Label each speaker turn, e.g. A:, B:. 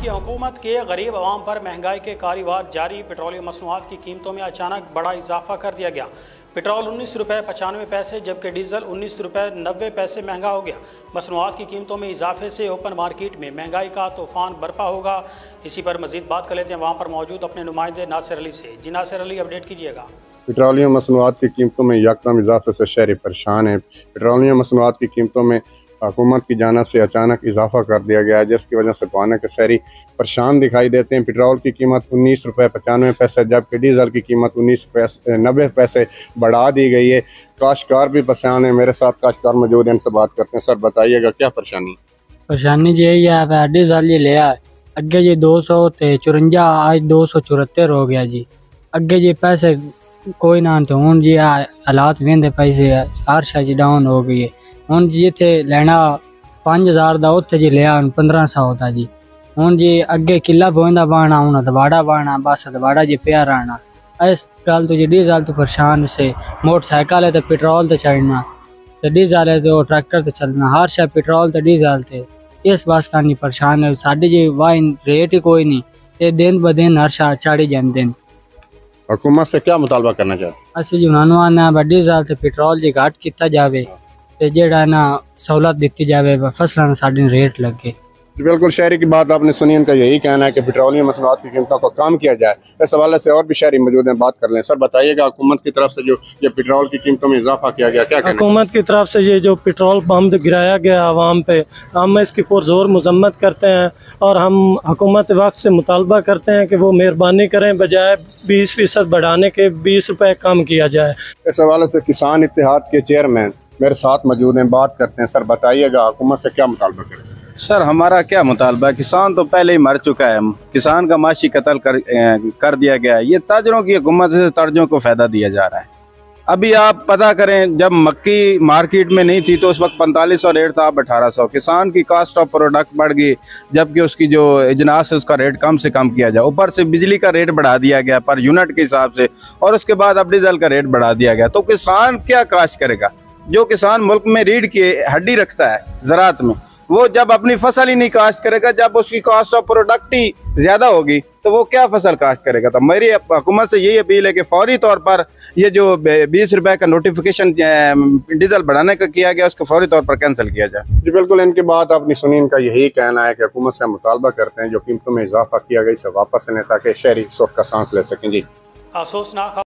A: की हुकूमत के गरीब आवाम पर महंगाई के कारोबार जारी। पेट्रोलियम मसनूआत की कीमतों में अचानक बड़ा इजाफा कर दिया गया। पेट्रोल 19 रुपये 95 पैसे जबकि डीजल 19 रुपये 90 पैसे महंगा हो गया। मसनूआत की कीमतों में इजाफे से ओपन मार्केट में महंगाई का तूफान बरपा होगा। इसी पर मजीद बात कर लेते हैं वहाँ पर मौजूद अपने नुमाइंदे नासिर अली से। जी नासिर अली, अपडेट कीजिएगा।
B: पेट्रोलियम मसनूआत की कीमतों में यकदम इजाफे से शहरी परेशान है। पेट्रोलियम मसनूआत की कीमतों में हुकूमत की जानिब से अचानक इजाफा कर दिया गया है, जिसकी वजह से पाने के शहरी परेशान दिखाई देते हैं। पेट्रोल की कीमत 19 रुपये 95 पैसे जबकि डीजल की कीमत 19 रुपये 90 पैसे बढ़ा दी गई है। काश्तकार भी परेशान है। मेरे साथ काश्तकार मौजूद हैं, इनसे बात करते हैं। सर बताइएगा क्या परेशानी?
C: परेशानी यही है, डीजल ये लिया अगे जी 254 आज 274 हो गया जी। अगे जी पैसे कोई ना तो हूँ जी हालात वेंदे पैसे हर शा जी डाउन हो गई है। हूँ जी इतने लेना 5000 का उत्थे जी लिया 1500 का जी। हूँ जी अगे किला बोंदा बाना हूँ दबाड़ा बाना बस दबाड़ा जी प्यार आना। इस गल तो जी डीजल तो परेशान से मोटरसाइकिल है तो पेट्रोल तो चढ़ना तो डीजल है तो ट्रैक्टर तो चलना हर शा पेट्रोल तो डीजल थे। इस बात का नहीं परेशान है साढ़े जी वाह रेट ही कोई नहीं ते दिन ब दिन हर शा चढ़ी जाते हैं।
B: हुकूमत से क्या मुतालबा करना चाहते?
C: असं जी उन्होंने आना डीजल से पेट्रोल जी घट किया जाए तो जेड़ा ना सहूलत दी जाए फसलों साढ़े रेट लगे।
B: बिल्कुल शहरी की बात आपने सुनी। इनका यही कहना है कि पेट्रोलियम मसनूआत की कीमतों को कम किया जाए। इस हवाले से और भी शहरी मौजूद हैं, बात कर लें। सर बताइएगा, हुकूमत की तरफ से जो ये पेट्रोल की कीमतों में इजाफा किया गया, क्या कहना है?
D: हुकूमत की तरफ से ये जो पेट्रोल पंप गिराया गया आवाम पे, हम इसकी पुरजोर मजम्मत करते हैं और हम हुकूमत वक्त से मुतालबा करते हैं कि वो मेहरबानी करें, बजाय 20% बढ़ाने के 20 रुपये कम किया जाए।
B: इस हवाले से किसान इत्तेहाद के चेयरमैन मेरे साथ मौजूद हैं, बात करते हैं। सर बताइएगा, हुकूमत से क्या मुतालबा करें?
E: सर हमारा क्या मुतालबा है, किसान तो पहले ही मर चुका है। किसान का माशी कत्ल कर दिया गया है। ये ताजरों की हुकूमत से ताजरों को फ़ायदा दिया जा रहा है। अभी आप पता करें, जब मक्की मार्केट में नहीं थी तो उस वक्त 4500 रेट था, अब 1800। किसान की कास्ट ऑफ प्रोडक्ट बढ़ गई, जबकि उसकी जो इजनास है उसका रेट कम से कम किया जाए। ऊपर से बिजली का रेट बढ़ा दिया गया पर यूनिट के हिसाब से, और उसके बाद अब डीजल का रेट बढ़ा दिया गया। तो किसान क्या काश्त करेगा? जो किसान मुल्क में रीढ़ की हड्डी रखता है ज़राअत में, वो जब अपनी फसल ही नहीं काश्त करेगा, जब उसकी कॉस्ट ऑफ प्रोडक्ट ही ज़्यादा होगी तो वो क्या फसल काश्त करेगा? तो मेरी हुकूमत से यही अपील है कि फौरी तौर पर ये जो 20 रुपए का नोटिफिकेशन डीजल बढ़ाने का किया गया उसको फौरी तौर पर कैंसिल किया जाए।
B: जी बिल्कुल, इनकी बात आपने सुनी। इनका यही कहना है कि हुकूमत से मुतालबा करते हैं जो कीमतों में इजाफा किया गया इसे वापस लें ताकि शहरी सुख का सांस ले सकें। जी
A: अफसोसनाक